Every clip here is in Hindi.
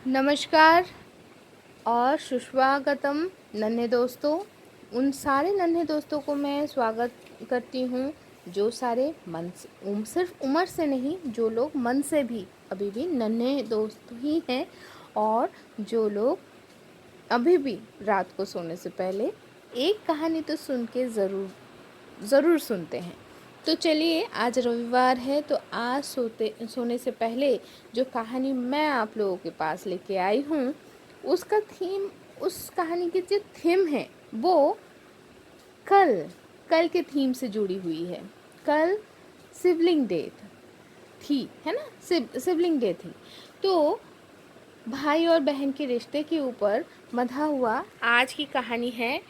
नमस्कार और सुस्वागतम नन्हे दोस्तों। उन सारे नन्हे दोस्तों को मैं स्वागत करती हूँ जो सारे मन से सिर्फ उम्र से नहीं, जो लोग मन से भी अभी भी नन्हे दोस्त ही हैं और जो लोग अभी भी रात को सोने से पहले एक कहानी तो सुन के ज़रूर सुनते हैं। तो चलिए, आज रविवार है तो आज सोने से पहले जो कहानी मैं आप लोगों के पास लेके आई हूँ उसका थीम, उस कहानी की जो थीम है वो कल कल के थीम से जुड़ी हुई है। कल सिबलिंग डे थी, है ना। सिबलिंग डे थी, तो भाई और बहन के रिश्ते के ऊपर बंधा हुआ आज की कहानी है।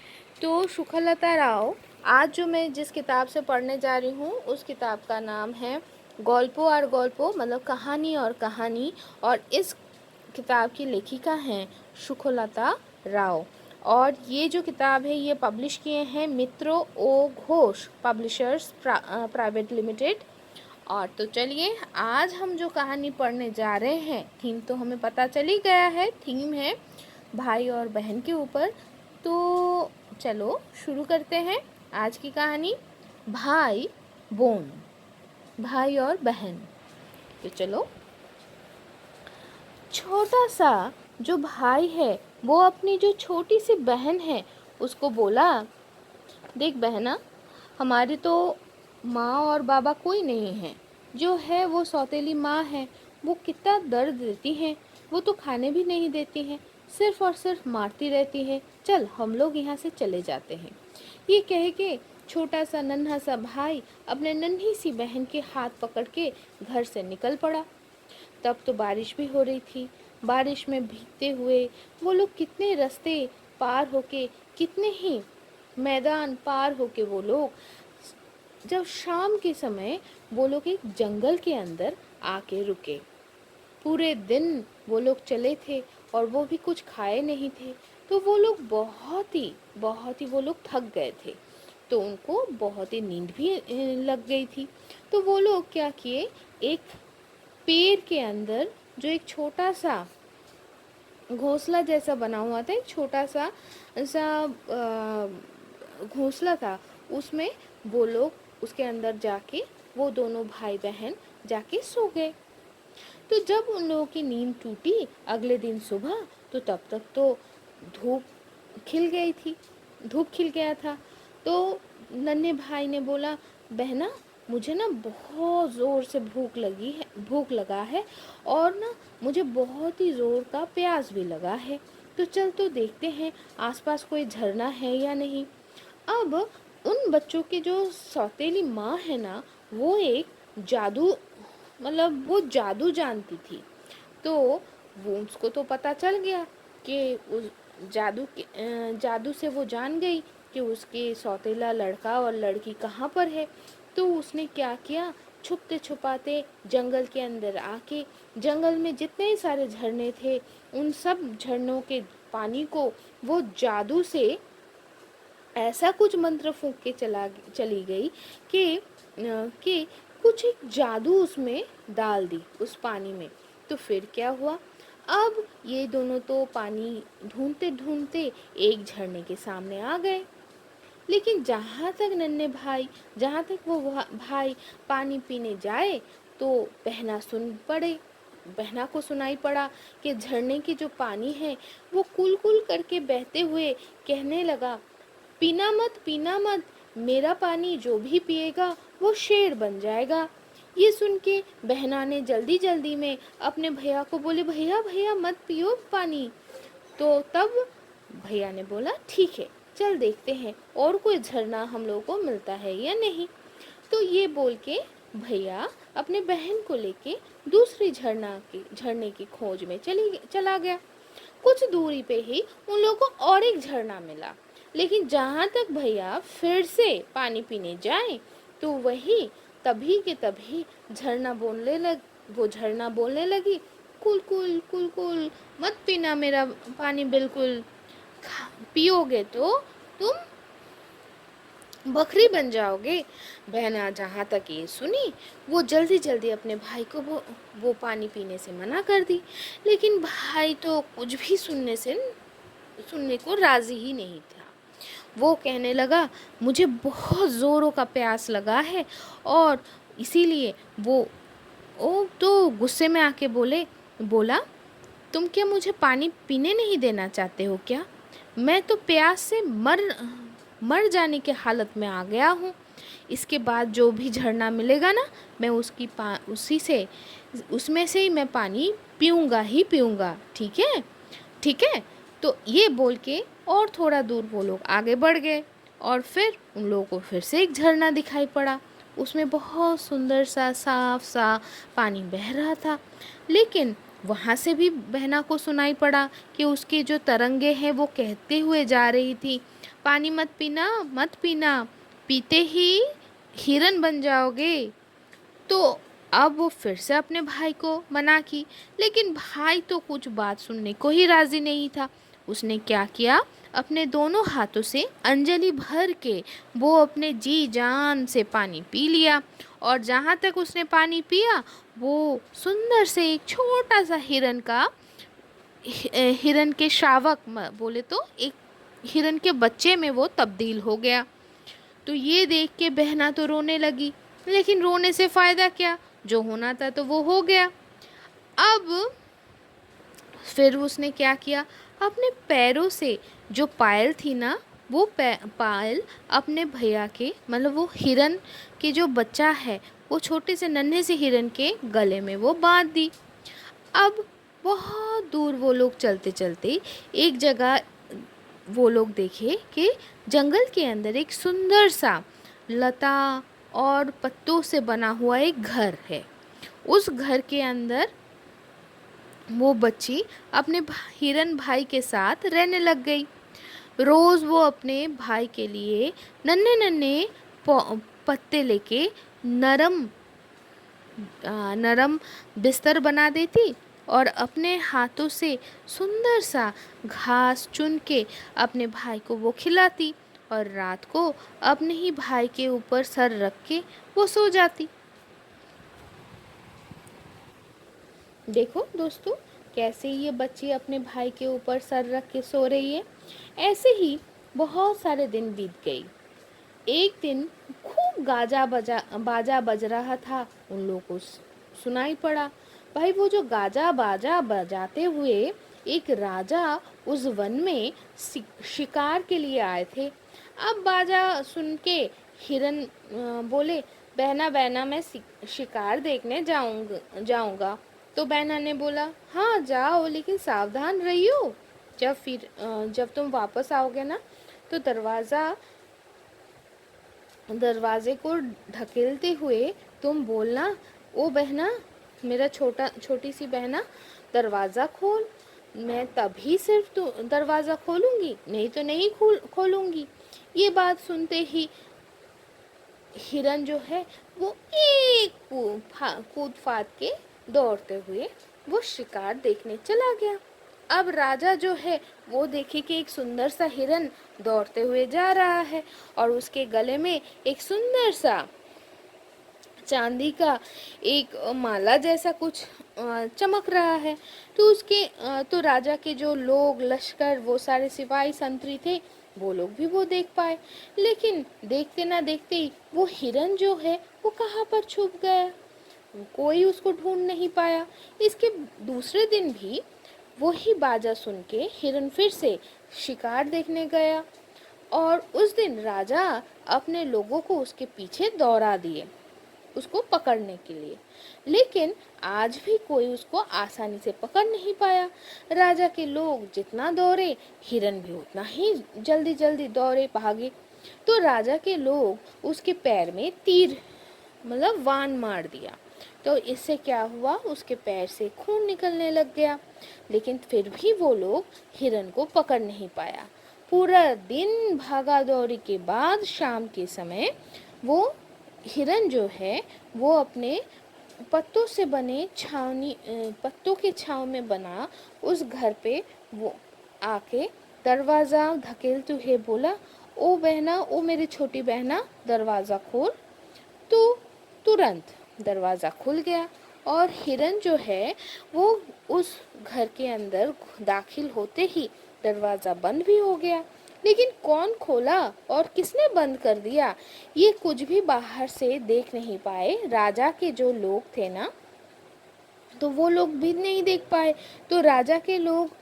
तो सुखलता राव, आज जो मैं जिस किताब से पढ़ने जा रही हूँ उस किताब का नाम है गल्पो और गल्पो, मतलब कहानी और कहानी। और इस किताब की लेखिका हैं सुखलता राव। और ये जो किताब है ये पब्लिश किए हैं मित्रो ओ घोष पब्लिशर्स प्राइवेट लिमिटेड। और तो चलिए, आज हम जो कहानी पढ़ने जा रहे हैं, थीम तो हमें पता चल ही गया है, थीम है भाई और बहन के ऊपर। तो चलो शुरू करते हैं आज की कहानी, भाई बोन, भाई और बहन। तो चलो, छोटा सा जो भाई है वो अपनी जो छोटी सी बहन है उसको बोला, देख बहना, हमारी तो माँ और बाबा कोई नहीं है, जो है वो सौतेली माँ है। वो कितना दर्द देती हैं, वो तो खाने भी नहीं देती हैं, सिर्फ और सिर्फ मारती रहती है। चल हम लोग यहाँ से चले जाते हैं। ये कह के छोटा सा नन्हा सा भाई अपने नन्ही सी बहन के हाथ पकड़ के घर से निकल पड़ा। तब तो बारिश भी हो रही थी। बारिश में भीगते हुए वो लोग कितने रास्ते पार होके, कितने ही मैदान पार होके वो लोग जब शाम के समय वो लोग एक जंगल के अंदर आके रुके। पूरे दिन वो लोग चले थे और वो भी कुछ खाए नहीं थे, तो वो लोग बहुत ही वो लोग थक गए थे। तो उनको बहुत ही नींद भी लग गई थी। तो वो लोग क्या किए, एक पेड़ के अंदर जो एक छोटा सा घोंसला जैसा बना हुआ था, एक छोटा सा ऐसा घोंसला था, उसमें वो लोग उसके अंदर जाके वो दोनों भाई बहन जाके सो गए। तो जब उन लोगों की नींद टूटी अगले दिन सुबह, तो तब तक तो धूप खिल गई थी, धूप खिल गया था। तो नन्हे भाई ने बोला, बहना, मुझे ना बहुत ज़ोर से भूख लगा है और ना मुझे बहुत ही ज़ोर का प्यास भी लगा है। तो चल तो देखते हैं आसपास कोई झरना है या नहीं। अब उन बच्चों की जो सौतेली माँ है ना, वो एक जादू, मतलब वो जादू जानती थी। तो वो उसको तो पता चल गया कि उस जादू से वो जान गई कि उसके सौतेला लड़का और लड़की कहाँ पर है। तो उसने क्या किया, छुपते छुपाते जंगल के अंदर आके, जंगल में जितने सारे झरने थे उन सब झरनों के पानी को वो जादू से ऐसा कुछ मंत्र फूंक के चली गई कि कुछ एक जादू उसमें डाल दी उस पानी में। तो फिर क्या हुआ, अब ये दोनों तो पानी ढूंढते ढूंढते एक झरने के सामने आ गए। लेकिन जहाँ तक वो भाई पानी पीने जाए तो बहना को सुनाई पड़ा कि झरने की जो पानी है वो कुल कुल करके बहते हुए कहने लगा, पीना मत, मेरा पानी जो भी पिएगा वो शेर बन जाएगा। ये सुन के बहना ने जल्दी जल्दी में अपने भैया को बोले, भैया भैया मत पियो पानी। तो तब भैया ने बोला, ठीक है, चल देखते हैं और कोई झरना हम लोगों को मिलता है या नहीं। तो ये बोल के भैया अपने बहन को लेके दूसरी झरने की खोज में चला गया। कुछ दूरी पे ही उन लोगों को और एक झरना मिला। लेकिन जहाँ तक भैया फिर से पानी पीने जाए तो वही तभी के तभी वो झरना बोलने लगी, कुल कुल कुल कुल, मत पीना मेरा पानी बिल्कुल, पियोगे तो तुम बकरी बन जाओगे। बहना जहाँ तक ये सुनी, वो जल्दी जल्दी अपने भाई को वो पानी पीने से मना कर दी। लेकिन भाई तो कुछ भी सुनने को राज़ी ही नहीं था। वो कहने लगा, मुझे बहुत ज़ोरों का प्यास लगा है, और इसीलिए वो तो गुस्से में आके बोला, तुम क्या मुझे पानी पीने नहीं देना चाहते हो क्या? मैं तो प्यास से मर मर जाने की हालत में आ गया हूँ। इसके बाद जो भी झरना मिलेगा ना, मैं उसमें से ही मैं पानी पीऊँगा ही पीऊँगा, ठीक है? ठीक है। तो ये बोल के और थोड़ा दूर वो लोग आगे बढ़ गए, और फिर उन लोगों को फिर से एक झरना दिखाई पड़ा। उसमें बहुत सुंदर सा साफ सा पानी बह रहा था। लेकिन वहाँ से भी बहना को सुनाई पड़ा कि उसके जो तरंगे हैं वो कहते हुए जा रही थी, पानी मत पीना, मत पीना, पीते ही हिरन बन जाओगे। तो अब वो फिर से अपने भाई को मना की, लेकिन भाई तो कुछ बात सुनने को ही राजी नहीं था। उसने क्या किया, अपने दोनों हाथों से अंजलि भर के वो अपने जी जान से पानी पी लिया। और जहाँ तक उसने पानी पिया, वो सुंदर से एक छोटा सा हिरन के शावक बोले तो एक हिरन के बच्चे में वो तब्दील हो गया। तो ये देख के बहना तो रोने लगी, लेकिन रोने से फ़ायदा क्या, जो होना था तो वो हो गया। अब फिर उसने क्या किया, अपने पैरों से जो पायल थी ना, वो पायल अपने भैया के, मतलब वो हिरन के जो बच्चा है, वो छोटे से नन्हे से हिरन के गले में वो बांध दी। अब बहुत दूर वो लोग चलते चलते एक जगह वो लोग देखे कि जंगल के अंदर एक सुंदर सा लता और पत्तों से बना हुआ एक घर है। उस घर के अंदर वो बच्ची अपने हिरन भाई के साथ रहने लग गई। रोज़ वो अपने भाई के लिए नन्हे नन्हे पत्ते लेके नरम नरम बिस्तर बना देती, और अपने हाथों से सुंदर सा घास चुन के अपने भाई को वो खिलाती, और रात को अपने ही भाई के ऊपर सर रख के वो सो जाती। देखो दोस्तों, कैसे ये बच्ची अपने भाई के ऊपर सर रख के सो रही है। ऐसे ही बहुत सारे दिन बीत गई। एक दिन खूब बाजा बज रहा था। उन लोगों को सुनाई पड़ा, भाई वो जो गाजा बाजा बजाते हुए एक राजा उस वन में शिकार के लिए आए थे। अब बाजा सुन के हिरन बोले, बहना बहना मैं शिकार देखने जाऊंगा। तो बहना ने बोला, हाँ जाओ, लेकिन सावधान रहियो। जब तुम वापस आओगे ना, तो दरवाजे को ढकेलते हुए तुम बोलना, ओ बहना, मेरा छोटी सी बहना, दरवाज़ा खोल। मैं तभी सिर्फ तो दरवाज़ा खोलूंगी, नहीं तो नहीं खोलूंगी। ये बात सुनते ही हिरन जो है वो एक कूद फाद के दौड़ते हुए वो शिकार देखने चला गया। अब राजा जो है वो देखे कि एक सुंदर सा हिरन दौड़ते हुए जा रहा है, और उसके गले में एक सुंदर सा चांदी का एक माला जैसा कुछ चमक रहा है। तो राजा के जो लोग लश्कर, वो सारे सिपाही संतरी थे, वो लोग भी वो देख पाए। लेकिन देखते ना देखते ही वो हिरन जो है वो कहाँ पर छुप गया, कोई उसको ढूंढ नहीं पाया। इसके दूसरे दिन भी वही बाजा सुन के हिरन फिर से शिकार देखने गया, और उस दिन राजा अपने लोगों को उसके पीछे दौड़ा दिए उसको पकड़ने के लिए। लेकिन आज भी कोई उसको आसानी से पकड़ नहीं पाया। राजा के लोग जितना दौड़े, हिरन भी उतना ही जल्दी जल्दी दौड़े भागे। तो राजा के लोग उसके पैर में तीर, मतलब वान मार दिया। तो इससे क्या हुआ, उसके पैर से खून निकलने लग गया। लेकिन फिर भी वो लोग हिरन को पकड़ नहीं पाया। पूरा दिन भागा दौड़ी के बाद शाम के समय वो हिरन जो है वो अपने पत्तों के छांव में बना उस घर पे वो आके दरवाज़ा धकेलते हुए बोला, ओ बहना, ओ मेरी छोटी बहना, दरवाज़ा खोल। तो तुरंत दरवाज़ा खुल गया और हिरन जो है वो उस घर के अंदर दाखिल होते ही दरवाज़ा बंद भी हो गया। लेकिन कौन खोला और किसने बंद कर दिया, ये कुछ भी बाहर से देख नहीं पाए। राजा के जो लोग थे ना, तो वो लोग भी नहीं देख पाए। तो राजा के लोग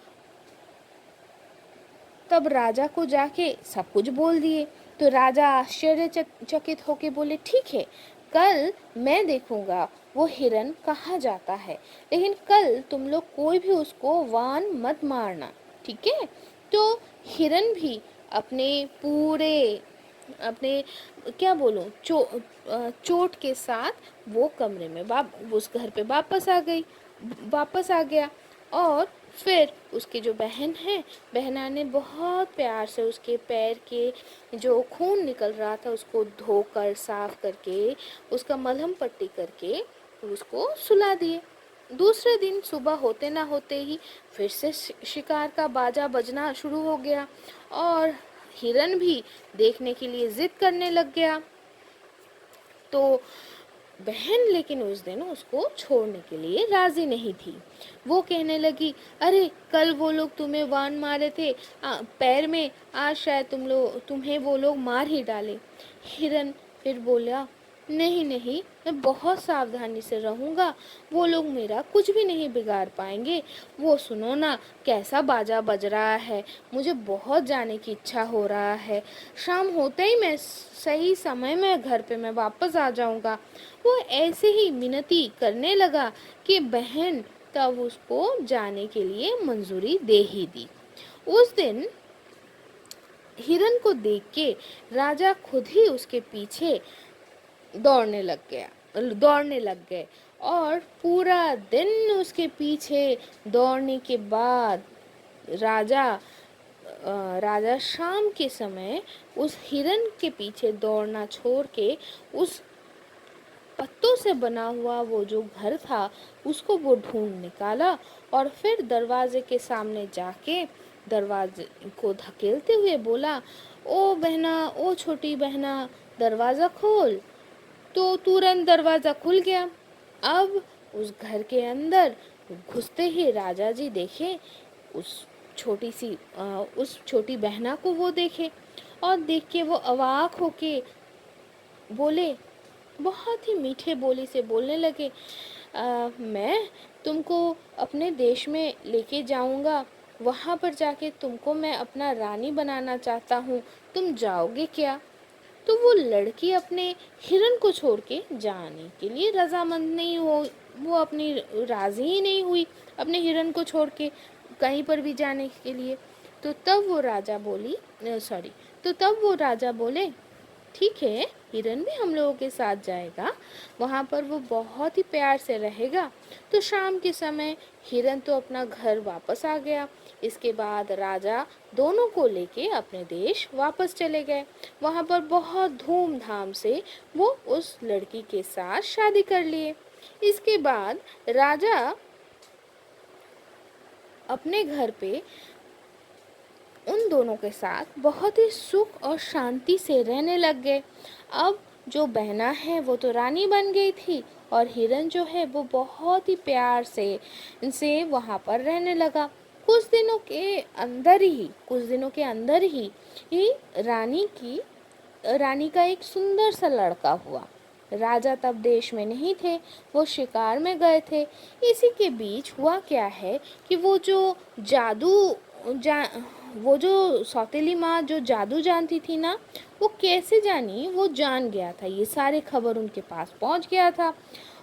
तब राजा को जाके सब कुछ बोल दिए। तो राजा आश्चर्यचकित होके बोले, ठीक है, कल मैं देखूंगा वो हिरन कहाँ जाता है, लेकिन कल तुम लोग कोई भी उसको वान मत मारना, ठीक है। तो हिरन भी अपने पूरे अपने क्या बोलूं चोट के साथ वो कमरे में उस घर पे वापस आ गया। और फिर उसकी जो बहन है, बहना ने बहुत प्यार से उसके पैर के जो खून निकल रहा था उसको धोकर साफ करके उसका मलहम पट्टी करके उसको सुला दिए। दूसरे दिन सुबह होते ना होते ही फिर से शिकार का बाजा बजना शुरू हो गया और हिरन भी देखने के लिए जिद करने लग गया। तो बहन लेकिन उस दिन उसको छोड़ने के लिए राजी नहीं थी। वो कहने लगी, अरे कल वो लोग तुम्हें वान मारे थे पैर में, आज शायद तुम्हें वो लोग मार ही डाले। हिरन फिर बोला, नहीं नहीं, मैं बहुत सावधानी से रहूँगा, वो लोग मेरा कुछ भी नहीं बिगाड़ पाएंगे। वो सुनो ना, कैसा बाजा बज रहा है, मुझे बहुत जाने की इच्छा हो रहा है। शाम होते ही मैं सही समय में घर पे मैं वापस आ जाऊँगा। वो ऐसे ही मिन्नती करने लगा कि बहन तब उसको जाने के लिए मंजूरी दे ही दी। उस दिन हिरन को देख के राजा खुद ही उसके पीछे दौड़ने लग गए और पूरा दिन उसके पीछे दौड़ने के बाद राजा शाम के समय उस हिरन के पीछे दौड़ना छोड़ के उस पत्तों से बना हुआ वो जो घर था उसको वो ढूंढ निकाला और फिर दरवाजे के सामने जाके दरवाजे को धकेलते हुए बोला, ओ बहना, ओ छोटी बहना, दरवाज़ा खोल। तो तुरंत दरवाज़ा खुल गया। अब उस घर के अंदर घुसते ही राजा जी देखे उस उस छोटी बहना को वो देखे और देख के वो अवाक होके बोले, बहुत ही मीठे बोली से बोलने लगे, मैं तुमको अपने देश में लेके जाऊंगा, वहाँ पर जाके तुमको मैं अपना रानी बनाना चाहता हूँ, तुम जाओगे क्या? तो वो लड़की अपने हिरन को छोड़ के जाने के लिए रजामंद नहीं हो, वो अपनी राजी ही नहीं हुई अपने हिरन को छोड़ के कहीं पर भी जाने के लिए। तो तब वो राजा बोले, ठीक है, हिरन भी हम लोगों के साथ जाएगा, वहाँ पर वो बहुत ही प्यार से रहेगा। तो शाम के समय हिरन तो अपना घर वापस आ गया। इसके बाद राजा दोनों को लेके अपने देश वापस चले गए। वहाँ पर बहुत धूमधाम से वो उस लड़की के साथ शादी कर लिए। इसके बाद राजा अपने घर पे उन दोनों के साथ बहुत ही सुख और शांति से रहने लग गए। अब जो बहना है वो तो रानी बन गई थी और हिरन जो है वो बहुत ही प्यार से वहाँ पर रहने लगा। कुछ दिनों के अंदर ही रानी का एक सुंदर सा लड़का हुआ। राजा तब देश में नहीं थे, वो शिकार में गए थे। इसी के बीच हुआ क्या है कि वो जो सौतेली माँ जो जादू जानती थी ना, वो कैसे जानी, वो जान गया था, ये सारे खबर उनके पास पहुंच गया था।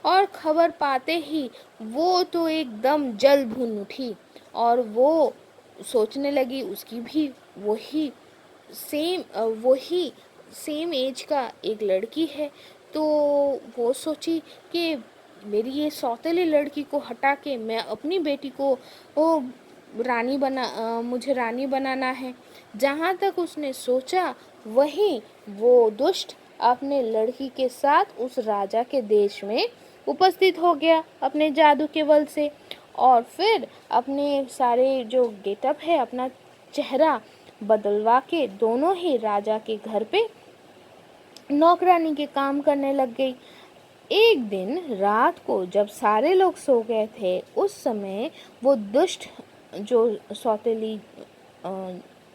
और खबर पाते ही वो तो एकदम जल भून उठी और वो सोचने लगी उसकी भी वही सेम एज का एक लड़की है। तो वो सोची कि मेरी ये सौतेली लड़की को हटा के मैं अपनी बेटी को वो मुझे रानी बनाना है। जहाँ तक उसने सोचा वहीं वो दुष्ट अपने लड़की के साथ उस राजा के देश में उपस्थित हो गया अपने जादू के बल से। और फिर अपने सारे जो गेटअप है, अपना चेहरा बदलवा के दोनों ही राजा के घर पे नौकरानी के काम करने लग गई। एक दिन रात को जब सारे लोग सो गए थे, उस समय वो दुष्ट जो सौतेली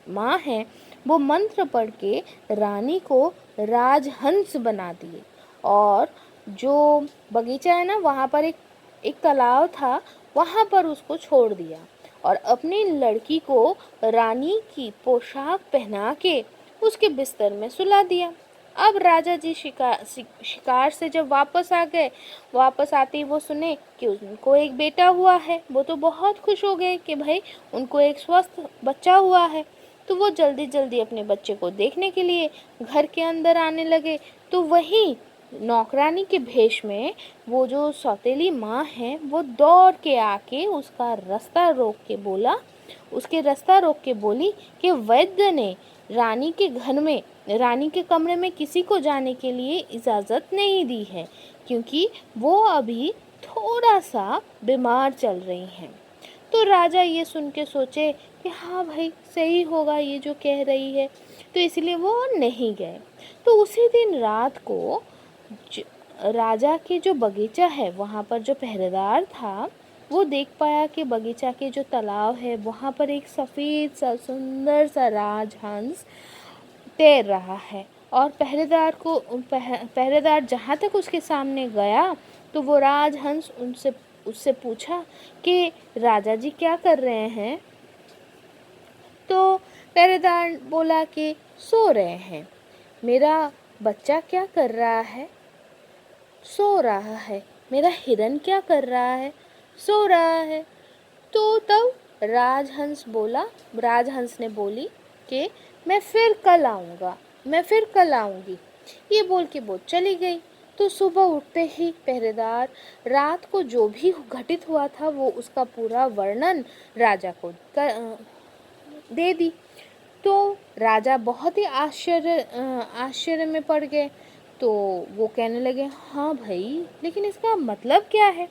माँ है, वो मंत्र पढ़ के रानी को राजहंस बना दिए। और जो बगीचा है ना, वहाँ पर एक तालाब था, वहाँ पर उसको छोड़ दिया और अपनी लड़की को रानी की पोशाक पहना के उसके बिस्तर में सुला दिया। अब राजा जी शिकार से जब वापस आ गए, वापस आते ही वो सुने कि उनको एक बेटा हुआ है। वो तो बहुत खुश हो गए कि भाई उनको एक स्वस्थ बच्चा हुआ है। तो वो जल्दी जल्दी अपने बच्चे को देखने के लिए घर के अंदर आने लगे। तो वही नौकरानी के भेष में वो जो सौतेली माँ है, वो दौड़ के आके उसका रास्ता रोक के बोला, उसके रास्ता रोक के बोली कि वैद्य ने रानी के घर में, रानी के कमरे में किसी को जाने के लिए इजाज़त नहीं दी है, क्योंकि वो अभी थोड़ा सा बीमार चल रही हैं। तो राजा ये सुन के सोचे कि हाँ भाई, सही होगा ये जो कह रही है, तो इसलिए वो नहीं गए। तो उसी दिन रात को राजा के जो बगीचा है, वहाँ पर जो पहरेदार था, वो देख पाया कि बगीचा के जो तालाब है, वहाँ पर एक सफ़ेद सा सुंदर सा राजहंस तैर रहा है। और पहरेदार जहाँ तक उसके सामने गया, तो वो राजहंस उससे पूछा कि राजा जी क्या कर रहे हैं। तो पहरेदार बोला कि सो रहे हैं। मेरा बच्चा क्या कर रहा है? सो रहा है। मेरा हिरन क्या कर रहा है? सो रहा है। तो तब राजहंस ने बोली कि मैं फिर कल आऊँगा, मैं फिर कल आऊँगी। ये बोल के वो चली गई। तो सुबह उठते ही पहरेदार रात को जो भी घटित हुआ था, वो उसका पूरा वर्णन राजा को दे दी। तो राजा बहुत ही आश्चर्य में पड़ गए। तो वो कहने लगे, हाँ भाई, लेकिन इसका मतलब क्या है?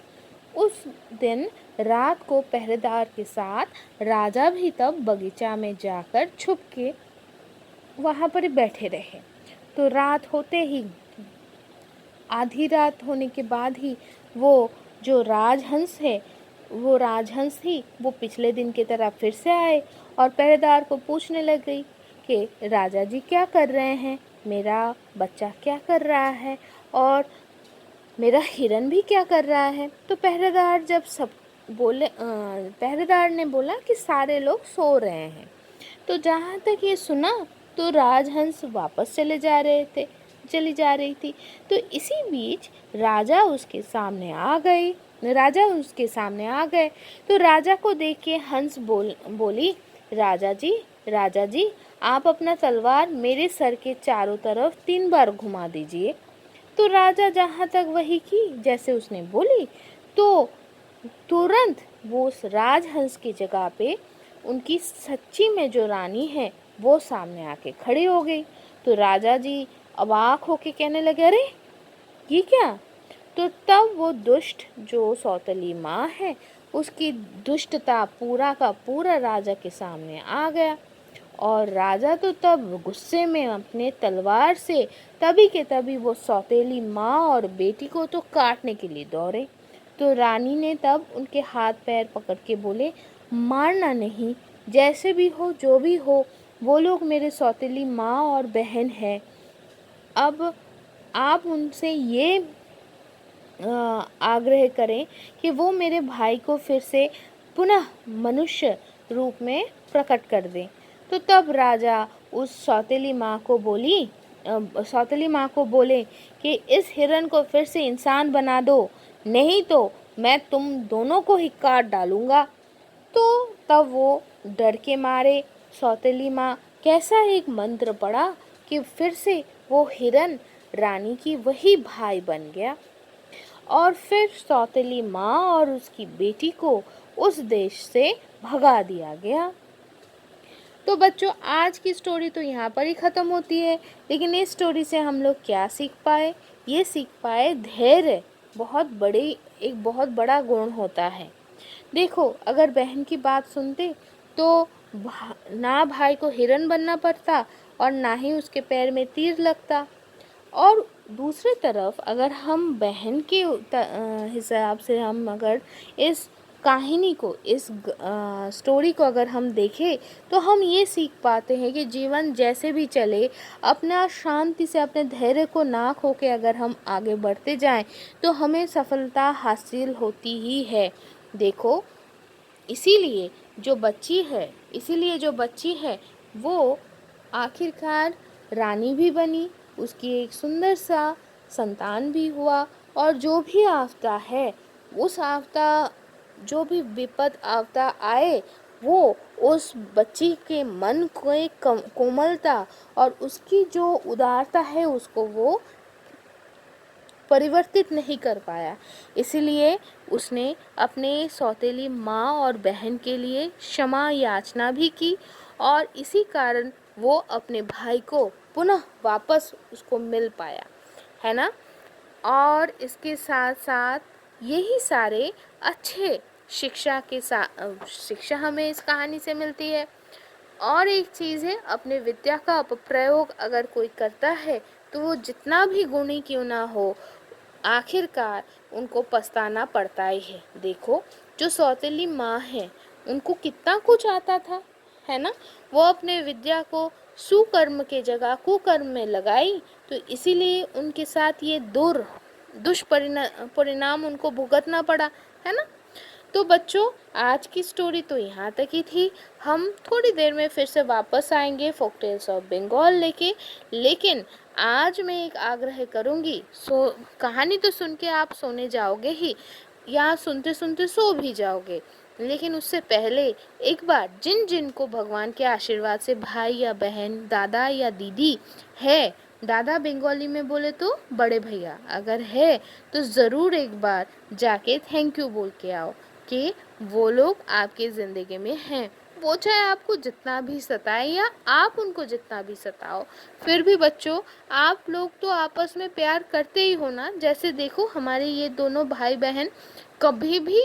उस दिन रात को पहरेदार के साथ राजा भी तब बगीचा में जाकर छुप के वहाँ पर बैठे रहे। तो रात होते ही, आधी रात होने के बाद ही, वो जो राजहंस है, वो राजहंस ही वो पिछले दिन की तरह फिर से आए और पहरेदार को पूछने लग गई कि राजा जी क्या कर रहे हैं, मेरा बच्चा क्या कर रहा है, और मेरा हिरन भी क्या कर रहा है। तो पहरेदार जब सब बोले, पहरेदार ने बोला कि सारे लोग सो रहे हैं। तो जहाँ तक ये सुना, तो राजहंस वापस चली जा रही थी। तो इसी बीच राजा उसके सामने आ गए। तो राजा को देख के हंस बोली, राजा जी, आप अपना तलवार मेरे सर के चारों तरफ 3 बार घुमा दीजिए। तो राजा जहाँ तक वही की जैसे उसने बोली, तो तुरंत वो उस राजहंस की जगह पे उनकी सच्ची में जो रानी है, वो सामने आके खड़ी हो गई। तो राजा जी अवाक होके कहने लगे, अरे ये क्या? तो तब वो दुष्ट जो सौतेली माँ है, उसकी दुष्टता पूरा का पूरा राजा के सामने आ गया। और राजा तो तब गुस्से में अपने तलवार से तभी के तभी वो सौतेली माँ और बेटी को तो काटने के लिए दौड़े। तो रानी ने तब उनके हाथ पैर पकड़ के बोले, मारना नहीं, जैसे भी हो, जो भी हो, वो लोग मेरे सौतेली माँ और बहन है। अब आप उनसे ये आग्रह करें कि वो मेरे भाई को फिर से पुनः मनुष्य रूप में प्रकट कर दें। तो तब राजा उस सौतेली माँ को बोले कि इस हिरन को फिर से इंसान बना दो, नहीं तो मैं तुम दोनों को ही काट डालूंगा। तो तब वो डर के मारे सौतेली माँ कैसा एक मंत्र पड़ा कि फिर से वो हिरन रानी की वही भाई बन गया। और फिर सौतेली माँ और उसकी बेटी को उस देश से भगा दिया गया। तो बच्चों, आज की स्टोरी तो यहाँ पर ही ख़त्म होती है, लेकिन इस स्टोरी से हम लोग क्या सीख पाए? ये सीख पाए धैर्य एक बहुत बड़ा गुण होता है। देखो, अगर बहन की बात सुनते तो ना भाई को हिरन बनना पड़ता और ना ही उसके पैर में तीर लगता। और दूसरी तरफ अगर हम बहन के हिसाब से हम अगर इस कहानी को, इस स्टोरी को अगर हम देखें तो हम ये सीख पाते हैं कि जीवन जैसे भी चले, अपना शांति से अपने धैर्य को ना खो के अगर हम आगे बढ़ते जाएं तो हमें सफलता हासिल होती ही है। देखो, इसीलिए जो बच्ची है वो आखिरकार रानी भी बनी, उसकी एक सुंदर सा संतान भी हुआ। और जो भी आपदा है, उस आपदा, जो भी विपद आपदा आए, वो उस बच्ची के मन को एक कोमलता और उसकी जो उदारता है उसको वो परिवर्तित नहीं कर पाया। इसलिए उसने अपने सौतेली माँ और बहन के लिए क्षमा याचना भी की और इसी कारण वो अपने भाई को पुनः वापस उसको मिल पाया, है ना। और इसके साथ साथ यही सारे अच्छे शिक्षा हमें इस कहानी से मिलती है। और एक चीज़ है, अपने विद्या का अपप्रयोग अगर कोई करता है तो वो जितना भी गुणी क्यों ना हो, आखिरकार उनको पछताना पड़ता ही है। देखो, जो सौतेली माँ है उनको कितना कुछ आता था, है ना। वो अपने विद्या को सुकर्म के जगह कुकर्म में लगाई, तो इसीलिए उनके साथ ये दुष्परिणाम उनको भुगतना पड़ा, है ना। तो बच्चों, आज की स्टोरी तो यहाँ तक ही थी। हम थोड़ी देर में फिर से वापस आएंगे फोकटेल्स ऑफ बंगाल लेके। लेकिन आज मैं एक आग्रह करूँगी, कहानी तो सुन के आप सोने जाओगे ही, या सुनते सुनते सो भी जाओगे, लेकिन उससे पहले एक बार जिन जिन को भगवान के आशीर्वाद से भाई या बहन, दादा या दीदी है, दादा बंगाली में बोले तो बड़े भैया अगर है, तो ज़रूर एक बार जाके थैंक यू बोल के आओ कि वो लोग आपके ज़िंदगी में हैं। वो चाहे आपको जितना भी सताए या आप उनको जितना भी सताओ, फिर भी बच्चों, आप लोग तो आपस में प्यार करते ही हो ना। जैसे देखो, हमारे ये दोनों भाई बहन कभी भी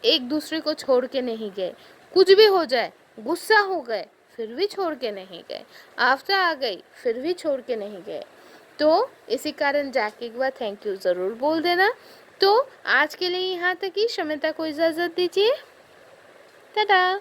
एक दूसरे को छोड़ के नहीं गए। कुछ भी हो जाए, गुस्सा हो गए फिर भी छोड़ के नहीं गए, आफ्ता आ गई फिर भी छोड़ के नहीं गए। तो इसी कारण जाके एक बार थैंक यू ज़रूर बोल देना। तो आज के लिए यहाँ तक ही। शमिता को इजाज़त दीजिए। टाटा।